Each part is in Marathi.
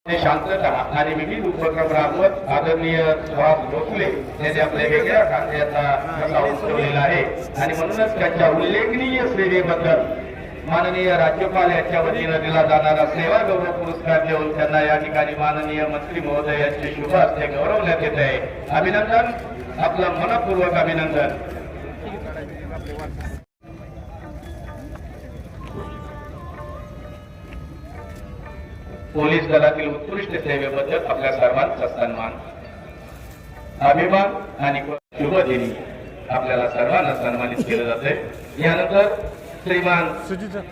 शांतता आणि विविध उपक्रम राबवत आदरणीय सुभाष भोसले यांनी आपल्या वेगळ्या खात्याचा उचललेला आहे आणि म्हणूनच त्यांच्या उल्लेखनीय सेवेबद्दल माननीय राज्यपाल यांच्या वतीने दिला जाणारा सेवा गौरव पुरस्कार देऊन त्यांना या ठिकाणी माननीय मंत्री महोदय यांचे शुभ हस्ते गौरवण्यात येत आहे. अभिनंदन, आपलं मनपूर्वक अभिनंदन. पोलीस दलातील उत्कृष्ट सेवेबद्दल आपल्या सर्वांचा सन्मान, अभिमान आणि शुभ दिनी आपल्याला सर्वांना सन्मानित केले जाते. यानंतर श्रीमान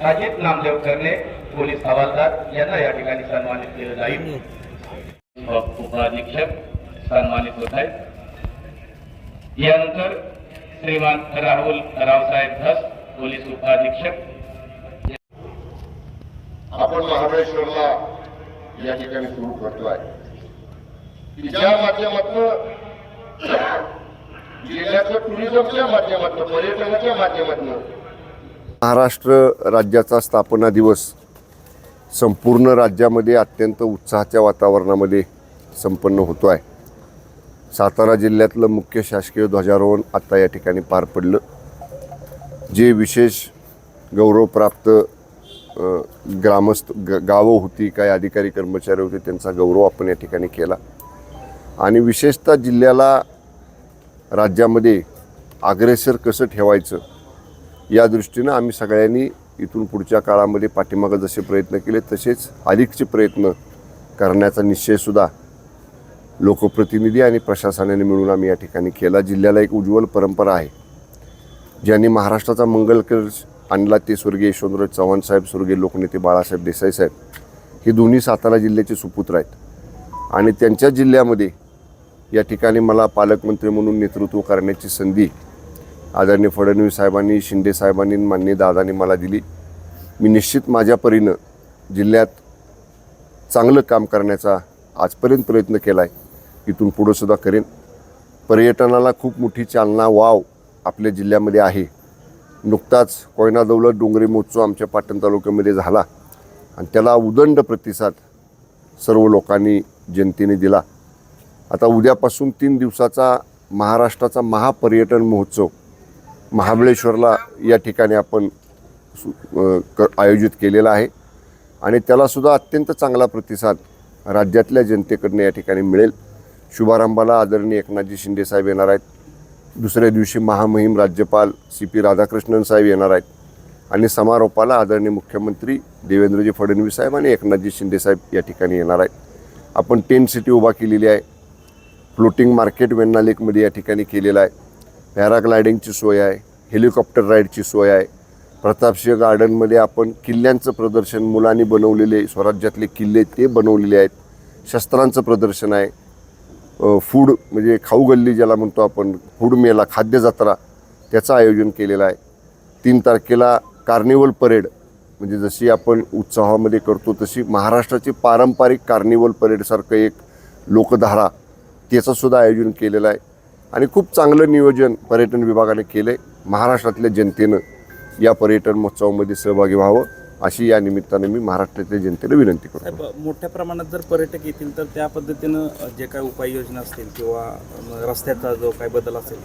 अजित नामदेव करणे पोलीस हवालदार यांना या ठिकाणी सन्मानित केले जाईल. उपाधीक्षक सन्मानित होत आहेत. यानंतर श्रीमान राहुल रावसाहेब धस पोलीस उपाधीक्षक. आपण महाबळेश्वरला या ठिकाणी सुरू करतोय की ज्या माध्यमातून जिल्ह्याचं टुरिझमच्या माध्यमातून पर्यटनाच्या माध्यमातून महाराष्ट्र राज्याचा स्थापना दिवस संपूर्ण राज्यामध्ये अत्यंत उत्साहाच्या वातावरणामध्ये संपन्न होतो आहे. सातारा जिल्ह्यातलं मुख्य शासकीय ध्वजारोहण आता या ठिकाणी पार पडलं. जे विशेष गौरवप्राप्त ग्रामस्थ गावं होती, काही अधिकारी कर्मचारी होते, त्यांचा गौरव आपण या ठिकाणी केला. आणि विशेषतः जिल्ह्याला राज्यामध्ये अग्रेसर कसं ठेवायचं या दृष्टीनं आम्ही सगळ्यांनी इथून पुढच्या काळामध्ये पाठीमागं जसे प्रयत्न केले तसेच अधिकचे प्रयत्न करण्याचा निश्चयसुद्धा लोकप्रतिनिधी आणि प्रशासनाने मिळून आम्ही या ठिकाणी केला. जिल्ह्याला एक उज्ज्वल परंपरा आहे. ज्यांनी महाराष्ट्राचा मंगलकर्ज आणला ते स्वर्गीय यशवंतराव चव्हाण साहेब, स्वर्गीय लोकनेते बाळासाहेब देसाई साहेब हे दोन्ही सातारा जिल्ह्याचे सुपुत्र आहेत. आणि त्यांच्या जिल्ह्यामध्ये या ठिकाणी मला पालकमंत्री म्हणून नेतृत्व करण्याची संधी आदरणीय फडणवीस साहेबांनी, शिंदे साहेबांनी, माननीय दादांनी मला दिली. मी निश्चित माझ्या परीनं जिल्ह्यात चांगलं काम करण्याचा आजपर्यंत प्रयत्न केला आहे, इथून पुढंसुद्धा करेन. पर्यटनाला खूप मोठी चालना वाव आपल्या जिल्ह्यामध्ये आहे. नुकताच कोयना दौलत डोंगरी महोत्सव आमच्या पाटण तालुक्यामध्ये झाला आणि त्याला उदंड प्रतिसाद सर्व लोकांनी, जनतेने दिला. आता उद्यापासून 3 दिवसाचा महाराष्ट्राचा महापर्यटन महोत्सव महाबळेश्वरला या ठिकाणी आपण आयोजित केलेला आहे आणि त्यालासुद्धा अत्यंत चांगला प्रतिसाद राज्यातल्या जनतेकडनं या ठिकाणी मिळेल. शुभारंभाला आदरणीय एकनाथजी शिंदे साहेब येणार आहेत. दुसऱ्या दिवशी महामहिम राज्यपाल CP राधाकृष्णन साहेब येणार आहेत आणि समारोपाला आदरणीय मुख्यमंत्री देवेंद्रजी फडणवीस साहेब आणि एकनाथजी शिंदे साहेब या ठिकाणी येणार आहेत. आपण टेंट सिटी उभा केलेली आहे. फ्लोटिंग मार्केट वेण्णा लेकमध्ये या ठिकाणी केलेलं आहे. पॅराग्लायडिंगची सोय आहे, हेलिकॉप्टर राईडची सोय आहे. प्रतापसिंह गार्डनमध्ये आपण किल्ल्यांचं प्रदर्शन, मुलांनी बनवलेले स्वराज्यातले किल्ले ते बनवलेले आहेत. शस्त्रांचं प्रदर्शन आहे. फूड म्हणजे खाऊ गल्ली ज्याला म्हणतो आपण, फूड मेला, खाद्य जत्रा त्याचं आयोजन केलेलं आहे. 3 तारखेला कार्निवल परेड म्हणजे जशी आपण उत्सवामध्ये करतो तशी महाराष्ट्राची पारंपरिक कार्निवल परेडसारखं एक लोकधारा त्याचंसुद्धा आयोजन केलेलं आहे. आणि खूप चांगलं नियोजन पर्यटन विभागाने केलं आहे. महाराष्ट्रातल्या जनतेनं या पर्यटन महोत्सवामध्ये सहभागी व्हावं अशी या निमित्ताने मी महाराष्ट्रातल्या जनतेला विनंती करतो. मोठ्या प्रमाणात जर पर्यटक येतील तर त्या पद्धतीनं जे काही उपाययोजना असतील किंवा रस्त्याचा जो काही बदल असेल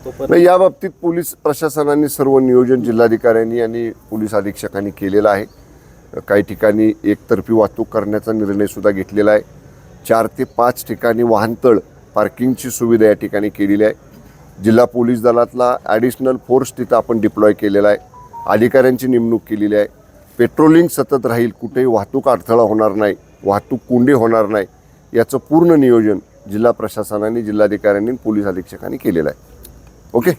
तो या बाबतीत पोलीस प्रशासनाने सर्व नियोजन जिल्हाधिकाऱ्यांनी आणि पोलीस अधीक्षकांनी केलेलं आहे. काही ठिकाणी एकतर्फी वाहतूक करण्याचा निर्णयसुद्धा घेतलेला आहे. 4 ते 5 ठिकाणी वाहनतळ पार्किंगची सुविधा या ठिकाणी केलेली आहे. जिल्हा पोलीस दलातला ॲडिशनल फोर्स तिथं आपण डिप्लॉय केलेला आहे. अधिकाऱ्यांची नेमणूक केलेली आहे. पेट्रोलिंग सतत राहील, कुठेही वाहतूक अडथळा होणार नाही, वाहतूक कोंडी होणार नाही याचं पूर्ण नियोजन जिल्हा प्रशासनाने, जिल्हाधिकाऱ्यांनी, पोलीस अधीक्षकांनी केलेलं आहे. ओके.